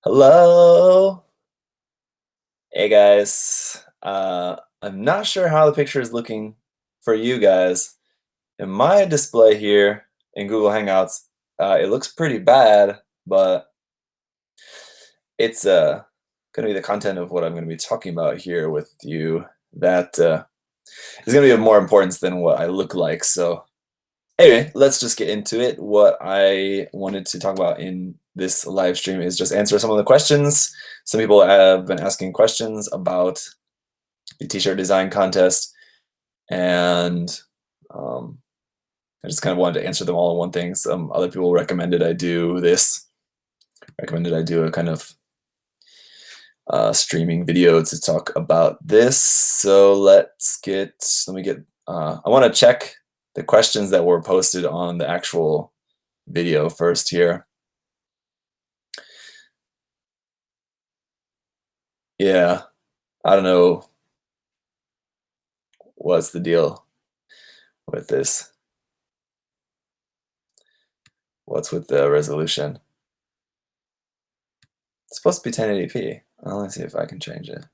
Hello. Hey guys. I'm not sure how the picture is looking for you guys. In my display here in Google Hangouts, it looks pretty bad, but it's going to be the content of what I'm going to be talking about here with you that is going to be of more importance than what I look like. So anyway, let's just get into it. What I wanted to talk about in this live stream is just answer some of the questions. Some people have been asking questions about the t-shirt design contest, and I just kind of wanted to answer them all in one thing. Some other people recommended I do this, recommended I do a kind of streaming video to talk about this. So let me get, I want to check the questions that were posted on the actual video first here. Yeah, I don't know what's the deal with this. What's with the resolution? It's supposed to be 1080p. Well, let's see if I can change it.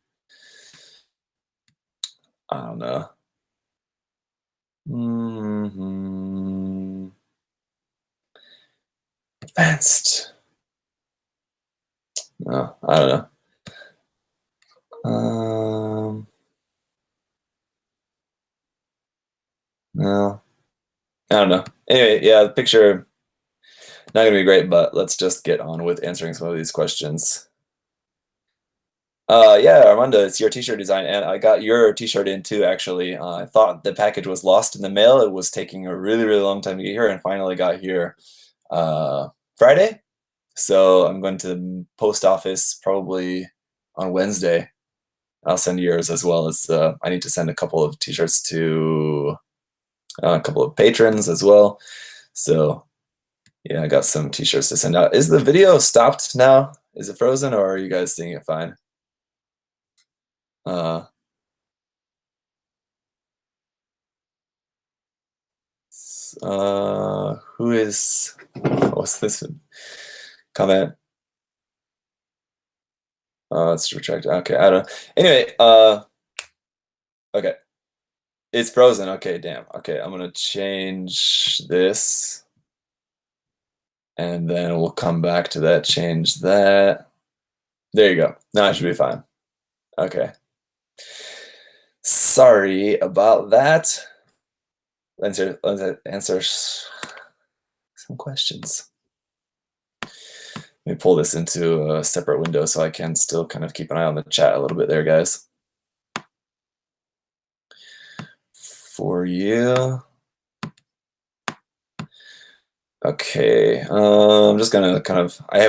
I don't know. Advanced. No, I don't know. No, I don't know. Anyway, yeah, the picture not gonna be great, but let's just get on with answering some of these questions. Yeah, Armando, it's your t-shirt design, and I got your t-shirt in too, actually. I thought the package was lost in the mail. It was taking a really, really long time to get here, and finally got here Friday. So I'm going to the post office probably on Wednesday. I'll send yours as well as I need to send a couple of t-shirts to a couple of patrons as well. So yeah, I got some t-shirts to send out. Is the video stopped now? Is it frozen, or are you guys seeing it fine? Who is, what's this comment? It's retracted. Okay, I don't know. Anyway, okay. It's frozen. Okay, damn. Okay, I'm gonna change this. And then we'll come back to that, change that. There you go. Now I should be fine. Okay. Sorry about that. Let's answer some questions. Let me pull this into a separate window so I can still kind of keep an eye on the chat a little bit there, guys. For you. Okay, I'm just gonna kind of, I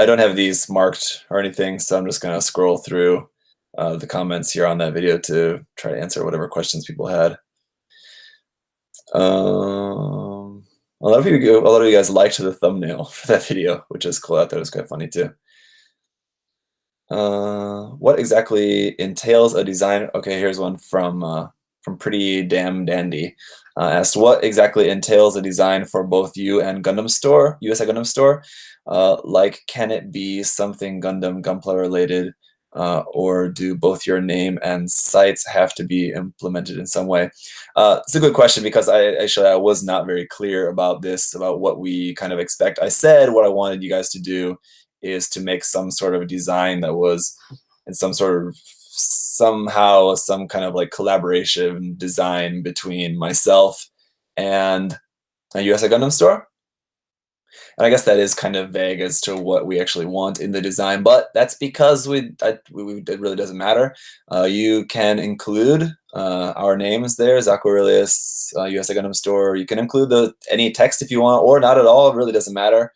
don't have these marked or anything, so I'm just gonna scroll through the comments here on that video to try to answer whatever questions people had. A lot of you guys liked the thumbnail for that video, which is cool. I thought it was quite funny too. What exactly entails a design? Okay, here's one from Pretty Damn Dandy. Asked what exactly entails a design for both you and Gundam Store, USA Gundam Store. Like, can it be something Gundam Gunpla related, or do both your name and sites have to be implemented in some way? It's a good question, because I was not very clear about this, about what we kind of expect. I said what I wanted you guys to do is to make some sort of design that was in some sort of somehow some kind of like collaboration design between myself and a USA Gundam Store. And I guess that is kind of vague as to what we actually want in the design, but that's because it really doesn't matter. You can include our names there, ZakuAurelius, USA Gundam Store. You can include any text if you want, or not at all. It really doesn't matter.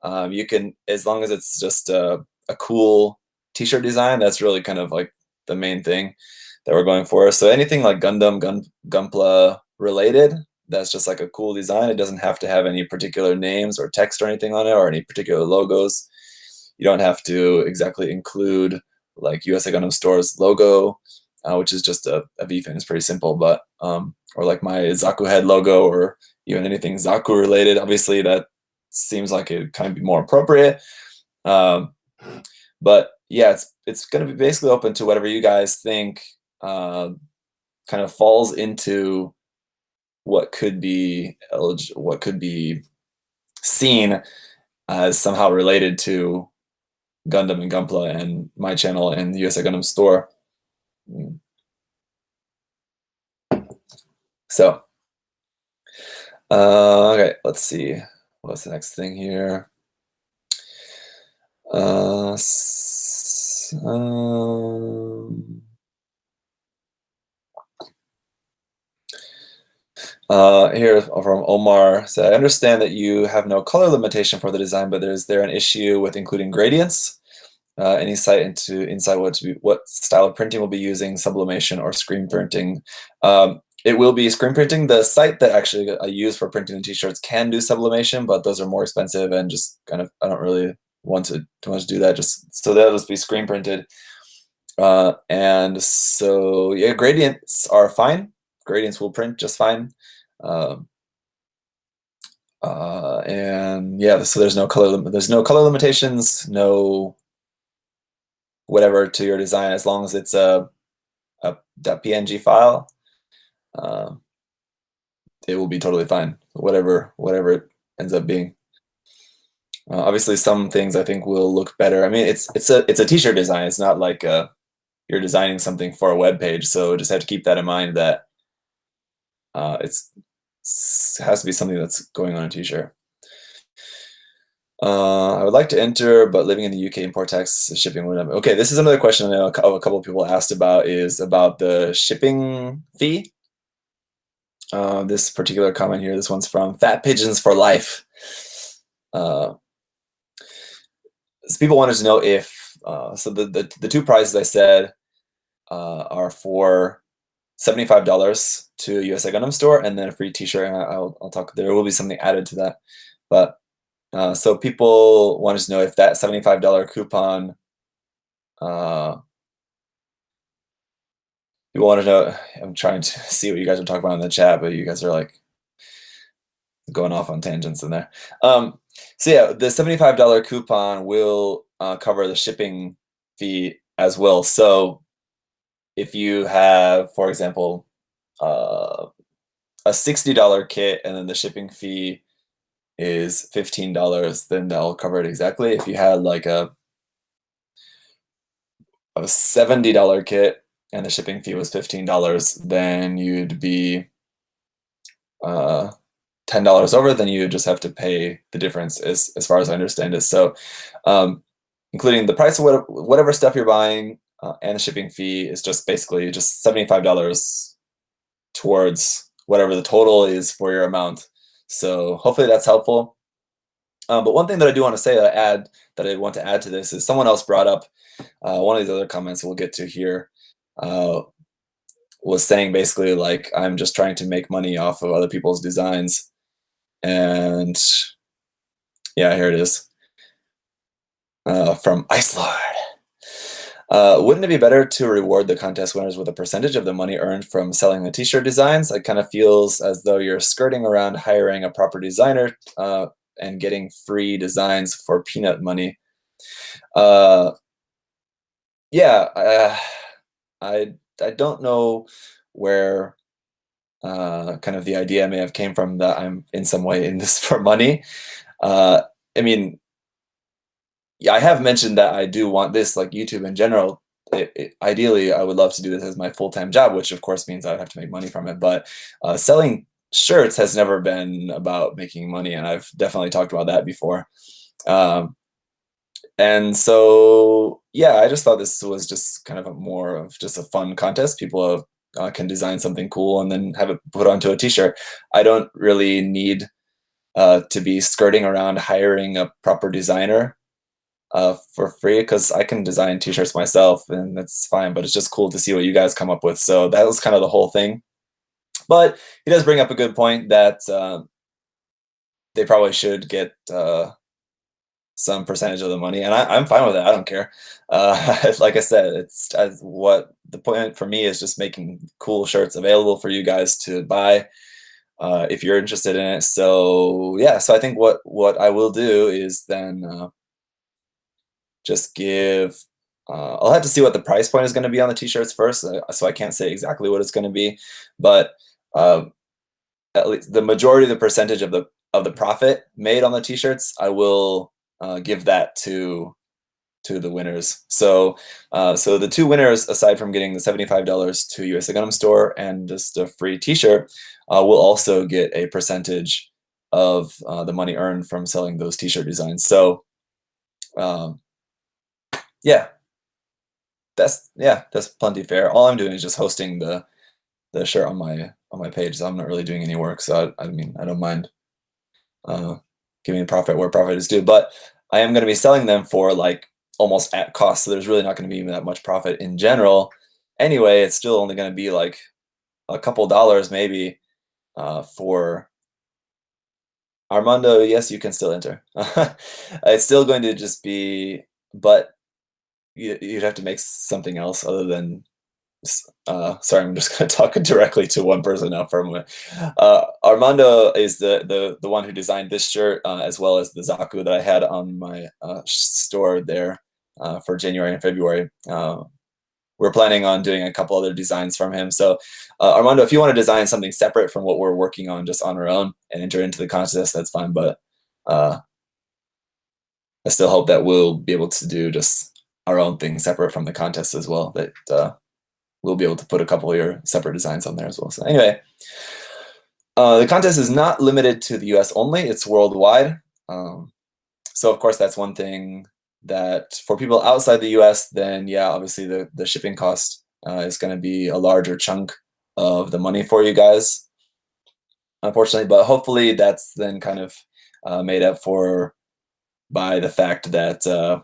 You can, as long as it's just a cool t-shirt design. That's really kind of like the main thing that we're going for. So anything like Gundam, Gunpla related, that's just like a cool design. It doesn't have to have any particular names or text or anything on it, or any particular logos. You don't have to exactly include like USA Gundam Store's logo, which is just a VFin. It's pretty simple, but or like my Zaku head logo, or even anything Zaku related. Obviously, that seems like it kind of be more appropriate. But yeah, it's going to be basically open to whatever you guys think kind of falls into what could be what could be seen as somehow related to Gundam and Gunpla and my channel and the USA Gundam store. So, okay, let's see. What's the next thing here? Here from Omar said, I understand that you have no color limitation for the design, but is there an issue with including gradients? Any insight what style of printing will be using, sublimation or screen printing? It will be screen printing. The site that actually I use for printing the t-shirts can do sublimation, but those are more expensive and just kind of I don't really want to too much do that. Just so that'll just be screen printed. And so yeah, gradients are fine. Gradients will print just fine. And yeah, so there's no color limitations, no whatever to your design as long as it's a .png file. It will be totally fine. Whatever it ends up being. Obviously, some things I think will look better. I mean, it's a t-shirt design. It's not like you're designing something for a web page. So just have to keep that in mind that it has to be something that's going on a t-shirt. I would like to enter, but living in the UK, import tax, shipping, whatever. Okay, this is another question I know a couple of people asked about is about the shipping fee. This particular comment here, this one's from Fat Pigeons for Life. So people wanted to know if, so the two prices I said are for $75 to USA Gundam Store and then a free t-shirt, and I'll talk, there will be something added to that. But so people wanted to know if that $75 coupon, people want to know, I'm trying to see what you guys are talking about in the chat, but you guys are like going off on tangents in there. So yeah, the $75 coupon will cover the shipping fee as well. So if you have, for example, a $60 kit and then the shipping fee is $15, then that'll cover it exactly. If you had like a $70 kit and the shipping fee was $15, then you'd be $10 over, then you just have to pay the difference as far as I understand it. So including the price of whatever stuff you're buying and the shipping fee is just basically just $75 towards whatever the total is for your amount. So hopefully that's helpful. But one thing that I do want to say that I want to add to this is someone else brought up one of these other comments we'll get to here was saying basically like I'm just trying to make money off of other people's designs. And yeah, here it is from Ice Lord. Wouldn't it be better to reward the contest winners with a percentage of the money earned from selling the t-shirt designs? It kind of feels as though you're skirting around hiring a proper designer and getting free designs for peanut money. Yeah, I don't know where kind of the idea may have came from that I'm in some way in this for money. I mean, yeah, I have mentioned that I do want this, like YouTube in general. Ideally, I would love to do this as my full-time job, which of course means I would have to make money from it. But selling shirts has never been about making money, and I've definitely talked about that before. And so, yeah, I just thought this was just kind of more of just a fun contest. People can design something cool and then have it put onto a t-shirt. I don't really need to be skirting around hiring a proper designer for free because I can design t-shirts myself and that's fine, but it's just cool to see what you guys come up with. So that was kind of the whole thing. But he does bring up a good point that they probably should get some percentage of the money, and I'm fine with it. I don't care. Like I said, it's what the point for me is just making cool shirts available for you guys to buy if you're interested in it. So yeah, so I think what I will do is then just give. I'll have to see what the price point is going to be on the t-shirts first, so I can't say exactly what it's going to be, but at least the majority of the percentage of the profit made on the t-shirts, I will give that to the winners. So so the two winners, aside from getting the $75 to USA Gundam Store and just a free t-shirt, will also get a percentage of the money earned from selling those t-shirt designs. So yeah, that's plenty fair. All I'm doing is just hosting the shirt on my page, so I'm not really doing any work. So I mean, I don't mind giving profit where profit is due, but I am going to be selling them for like almost at cost, so there's really not going to be that much profit in general. Anyway, it's still only going to be like a couple dollars maybe for Armando. Yes, you can still enter. It's still going to just be, but you'd have to make something else other than. Sorry, I'm just going to talk directly to one person now for a moment. Armando is the one who designed this shirt, as well as the Zaku that I had on my store there for January and February. We're planning on doing a couple other designs from him. So Armando, if you want to design something separate from what we're working on just on our own and enter into the contest, that's fine. But I still hope that we'll be able to do just our own thing separate from the contest as well. That we'll be able to put a couple of your separate designs on there as well. So anyway, the contest is not limited to the US only, it's worldwide. So of course, that's one thing that for people outside the US, then yeah, obviously the shipping cost is going to be a larger chunk of the money for you guys, unfortunately. But hopefully that's then kind of made up for by the fact that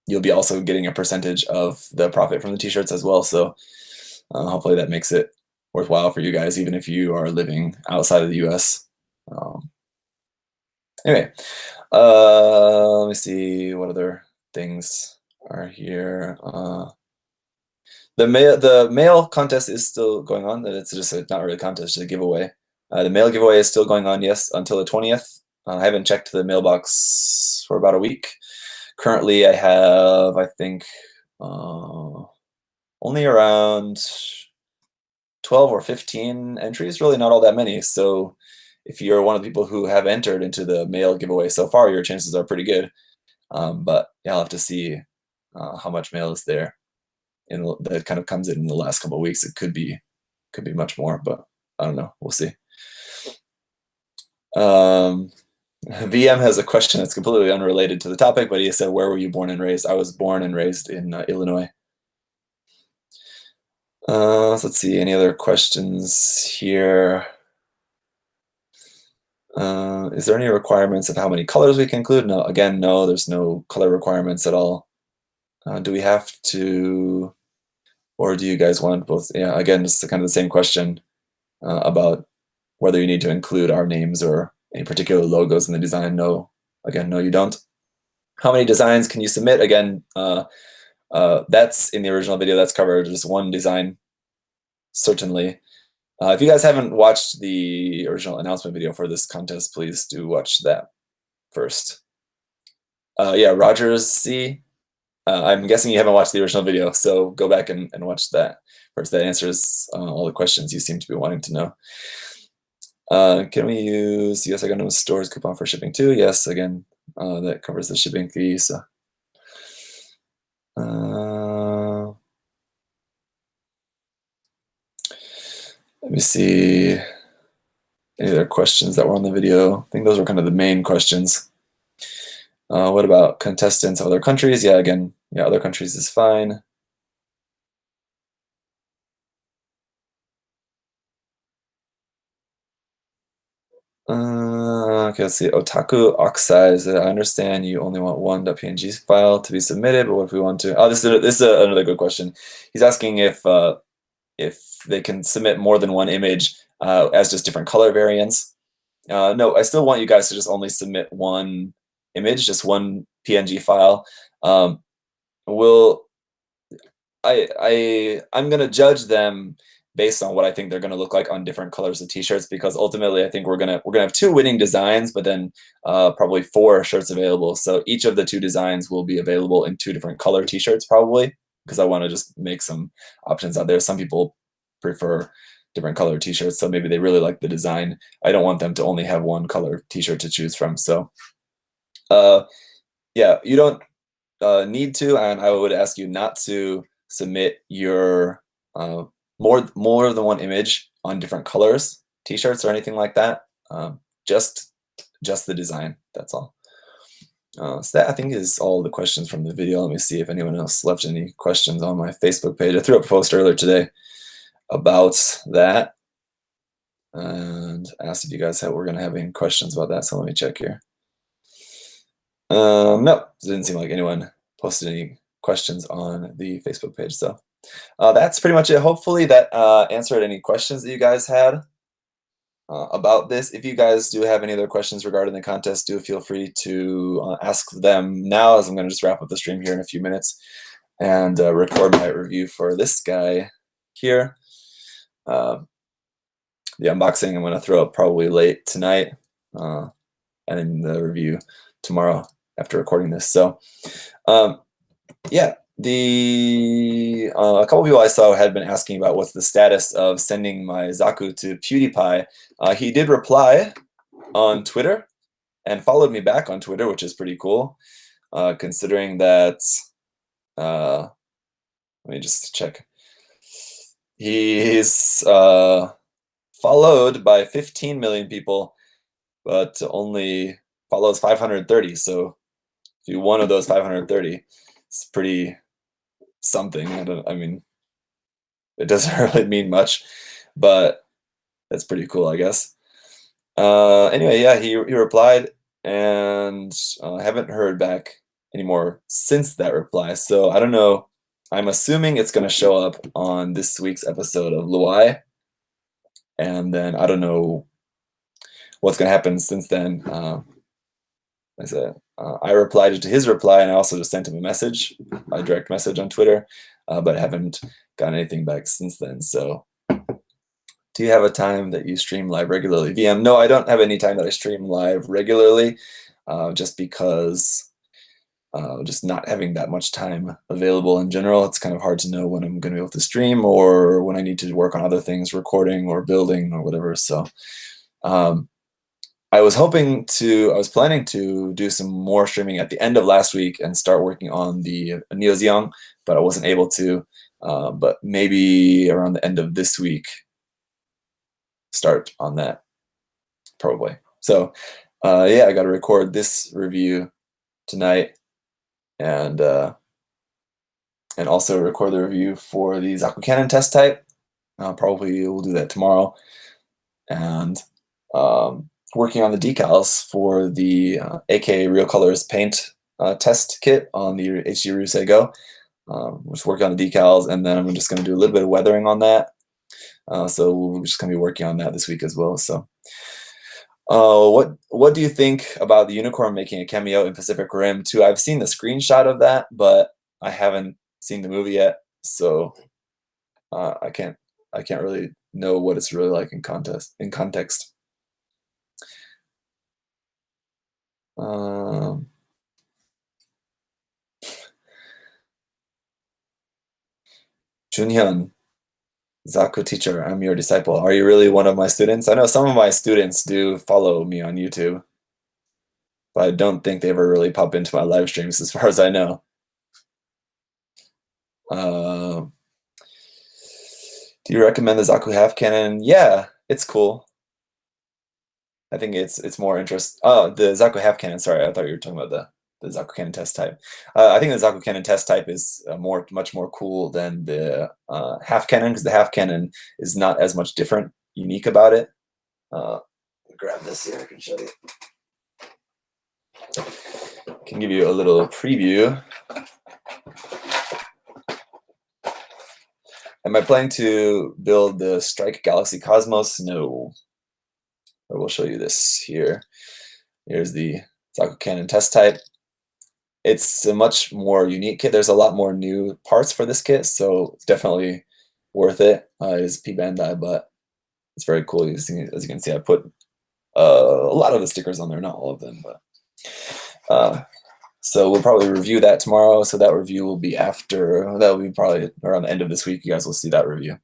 you'll be also getting a percentage of the profit from the t-shirts as well. So hopefully that makes it worthwhile for you guys, even if you are living outside of the US. Anyway, let me see what other things are here. The mail contest is still going on. It's just not really a contest, it's a giveaway. The mail giveaway is still going on, yes, until the 20th. I haven't checked the mailbox for about a week. Currently, I have, I think, only around 12 or 15 entries, really not all that many. So if you're one of the people who have entered into the mail giveaway so far, your chances are pretty good. But yeah, I'll have to see how much mail is there that kind of comes in the last couple of weeks. It could be much more, but I don't know. We'll see. VM has a question that's completely unrelated to the topic, but he said, where were you born and raised? I was born and raised in Illinois. So let's see, any other questions here? Is there any requirements of how many colors we can include? No, again, no, there's no color requirements at all. Do we have to, or do you guys want both? Yeah, again, it's kind of the same question about whether you need to include our names or any particular logos in the design. No, again, no, you don't. How many designs can you submit? Again, that's in the original video. That's covered just one design, certainly. If you guys haven't watched the original announcement video for this contest, please do watch that first. Yeah, Rogers C. I'm guessing you haven't watched the original video, so go back and watch that first. That answers all the questions you seem to be wanting to know. Can we use USA Gundam Store's coupon for shipping too? Yes, again, that covers the shipping fee. So. Let me see any other questions that were on the video. I think those were kind of the main questions. What about contestants of other countries? Yeah, again, yeah, other countries is fine. Okay, let's see. Otaku Oxides. I understand you only want one .png file to be submitted, but what if we want to? Oh, this is another good question. He's asking if they can submit more than one image as just different color variants. No, I still want you guys to just only submit one image, just one PNG file. I'm gonna judge them based on what I think they're going to look like on different colors of t-shirts, because ultimately I think we're gonna have 2 winning designs, but then probably 4 shirts available. So each of the 2 designs will be available in 2 different color t-shirts probably, because I want to just make some options out there. Some people prefer different color t-shirts, so maybe they really like the design. I don't want them to only have 1 color t-shirt to choose from. So yeah, you don't need to, and I would ask you not to submit your more than 1 image on different colors t-shirts or anything like that. Just the design, that's all. So that, I think, is all the questions from the video. Let me see if anyone else left any questions on my Facebook page. I threw up a post earlier today about that and asked if you guys were going to have any questions about that, so let me check here. No, it didn't seem like anyone posted any questions on the Facebook page. So that's pretty much it. Hopefully that answered any questions that you guys had about this. If you guys do have any other questions regarding the contest, do feel free to ask them now, as I'm going to just wrap up the stream here in a few minutes and record my review for this guy here. The unboxing I'm going to throw up probably late tonight, and then the review tomorrow after recording this. So yeah, a couple people I saw had been asking about what's the status of sending my Zaku to PewDiePie. He did reply on Twitter and followed me back on Twitter, which is pretty cool, considering that, let me just check. He's followed by 15 million people, but only follows 530. So if you're one of those 530, it's pretty something. I mean, it doesn't really mean much, but that's pretty cool, I guess. Anyway, yeah, he replied, and I haven't heard back anymore since that reply. So I don't know. I'm assuming it's going to show up on this week's episode of Luai, and then I don't know what's going to happen since then. I said I replied to his reply, and I also just sent him a direct message on Twitter, but haven't gotten anything back since then. So, do you have a time that you stream live regularly? VM, no, I don't have any time that I stream live regularly, just because just not having that much time available in general. It's kind of hard to know when I'm going to be able to stream or when I need to work on other things, recording or building or whatever. So I was planning to do some more streaming at the end of last week and start working on the Neozeong, but I wasn't able to. But maybe around the end of this week, start on that, probably. So yeah, I got to record this review tonight, and also record the review for the Zaku Cannon test type. Probably we'll do that tomorrow, and working on the decals for the AK Real Colors paint test kit on the HD Ryusei Go. Just working on the decals, and then I'm just going to do a little bit of weathering on that. So we're just going to be working on that this week as well. So what do you think about the unicorn making a cameo in Pacific Rim 2? I've seen the screenshot of that, but I haven't seen the movie yet, so I can't really know what it's really like in context. Junhyun, Zaku teacher, I'm your disciple. Are you really one of my students? I know some of my students do follow me on YouTube, but I don't think they ever really pop into my live streams as far as I know. Do you recommend the Zaku half cannon? Yeah, it's cool. I think it's more interest. Oh, the Zaku half cannon. Sorry, I thought you were talking about the Zaku cannon test type. I think the Zaku cannon test type is much more cool than the half cannon, because the half cannon is not as much unique about it. Grab this here. I can show you. Can give you a little preview. Am I planning to build the Strike Galaxy Cosmos? No. I will show you this here. Here's the Zaku Cannon test type. It's a much more unique kit. There's a lot more new parts for this kit, so definitely worth it. It is P Bandai, but it's very cool. As you can see, I put a lot of the stickers on there, not all of them, but so we'll probably review that tomorrow. So that review will be that'll be probably around the end of this week. You guys will see that review.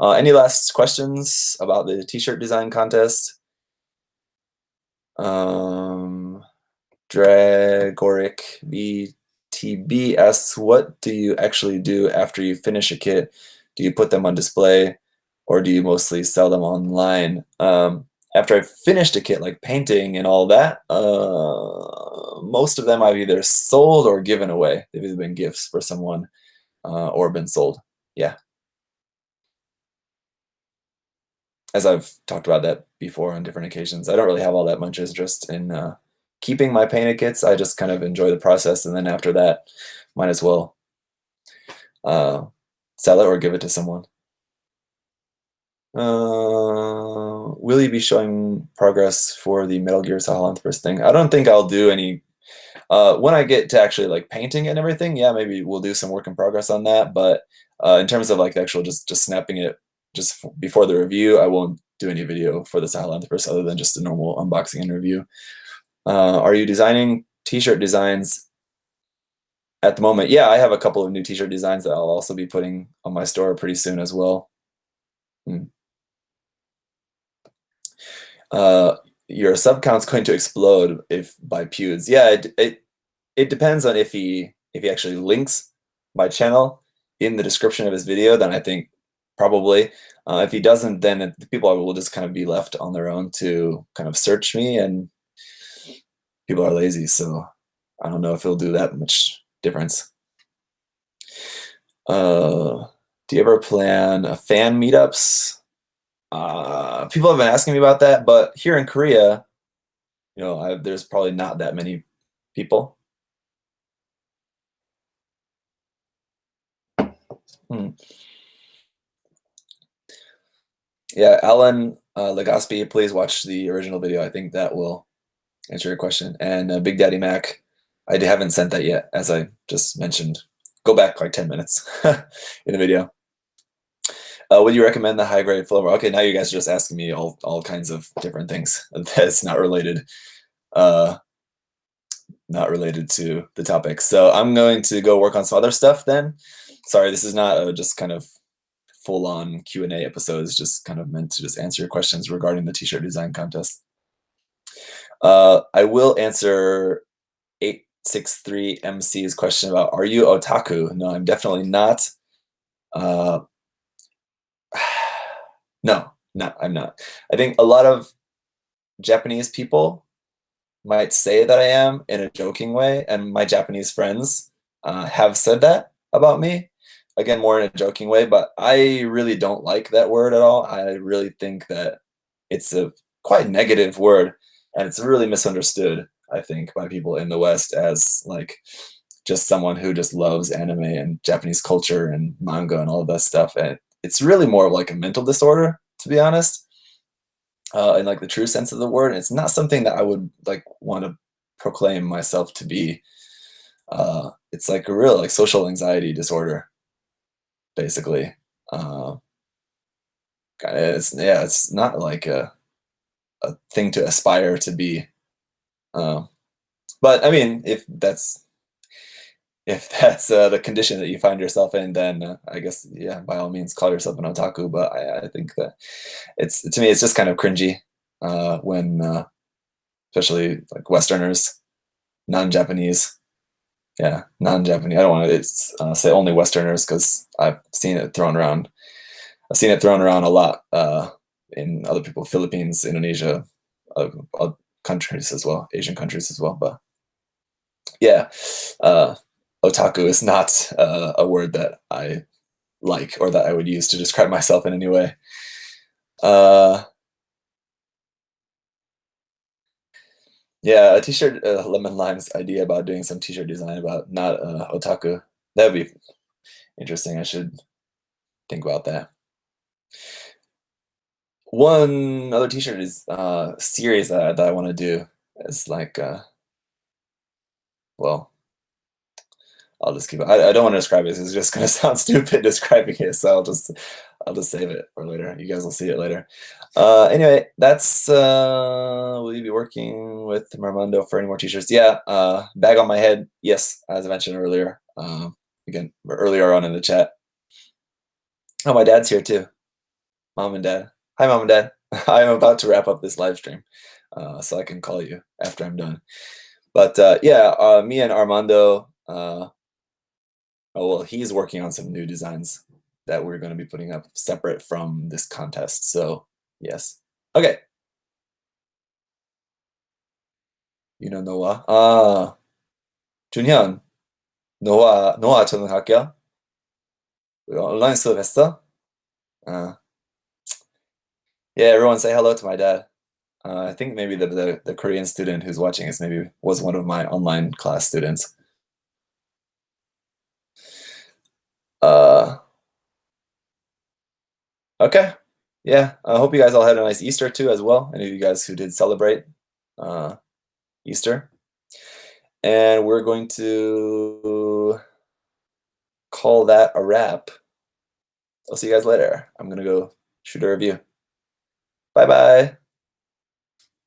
Any last questions about the t-shirt design contest? Dragoric BTB asks, what do you actually do after you finish a kit? Do you put them on display, or do you mostly sell them online? After I've finished a kit, like painting and all that, most of them I've either sold or given away. They've either been gifts for someone or been sold. Yeah. As I've talked about that before on different occasions, I don't really have all that much interest in keeping my painted kits. I just kind of enjoy the process, and then after that, might as well sell it or give it to someone. Will you be showing progress for the Metal Gear Sahelanthropus thing? I don't think I'll do any. When I get to actually like painting and everything, yeah, maybe we'll do some work in progress on that. But in terms of like the actual just snapping it just before the review, I won't do any video for the Sahelanthropus other than just a normal unboxing and review. Are you designing t-shirt designs at the moment? Yeah, I have a couple of new t-shirt designs that I'll also be putting on my store pretty soon as well. Your sub count's going to explode if by Pewds. Yeah, it depends on if he actually links my channel in the description of his video. Then I think probably. If he doesn't, then people will just kind of be left on their own to kind of search me, and people are lazy, so I don't know if it'll do that much difference. Do you ever plan fan meetups? People have been asking me about that, but here in Korea, there's probably not that many people. Yeah, Alan Legaspi, please watch the original video. I think that will answer your question. And Big Daddy Mac, I haven't sent that yet, as I just mentioned. Go back like 10 minutes in the video. Would you recommend the high-grade flower? Okay, now you guys are just asking me all kinds of different things that's not related to the topic. So I'm going to go work on some other stuff then. Sorry, this is not just kind of full-on Q&A episode. It's just kind of meant to just answer your questions regarding the t-shirt design contest. I will answer 863MC's question about, are you otaku? No, I'm definitely not. No, I'm not. I think a lot of Japanese people might say that I am in a joking way, and my Japanese friends have said that about me. Again, more in a joking way, but I really don't like that word at all. I really think that it's a quite negative word, and it's really misunderstood, I think, by people in the West as like just someone who just loves anime and Japanese culture and manga and all of that stuff. And it's really more of like a mental disorder, to be honest, in like the true sense of the word. And it's not something that I would like want to proclaim myself to be. It's like a real like social anxiety disorder, basically. It's not like a thing to aspire to be. But I mean, if that's the condition that you find yourself in, then I guess, yeah, by all means, call yourself an otaku. But I think that to me, it's just kind of cringy when, especially like Westerners, non-Japanese, non-Japanese. I don't want to say only Westerners because I've seen it thrown around. I've seen it thrown around a lot in other people, Philippines, Indonesia, other countries as well, Asian countries as well. But yeah. Otaku is not a word that I like or that I would use to describe myself in any way. Yeah, a t-shirt, Lemon Lime's idea about doing some t-shirt design about not otaku. That would be interesting. I should think about that. One other t-shirt is series that I want to do is like, well, I'll just keep it. I don't want to describe it. It's just going to sound stupid describing it. So I'll just save it for later. You guys will see it later. Anyway, that's will you be working with Marmondo for any more t-shirts? Yeah, bag on my head. Yes, as I mentioned earlier. Again, earlier on in the chat. Oh, my dad's here too. Mom and dad. Hi, mom and dad. I'm about to wrap up this live stream, so I can call you after I'm done. But yeah, me and Armando. Oh, well, he's working on some new designs that we're going to be putting up separate from this contest. So yes. Okay. You know Noah. 준현, 노아 전화할게요. 온라인 수업했어? Uh, yeah, everyone say hello to my dad. I think maybe the Korean student who's watching this maybe was one of my online class students. Okay. Yeah, I hope you guys all had a nice Easter too as well. Any of you guys who did celebrate Easter. And we're going to call that a wrap. I'll see you guys later. I'm going to go shoot a review. Bye-bye.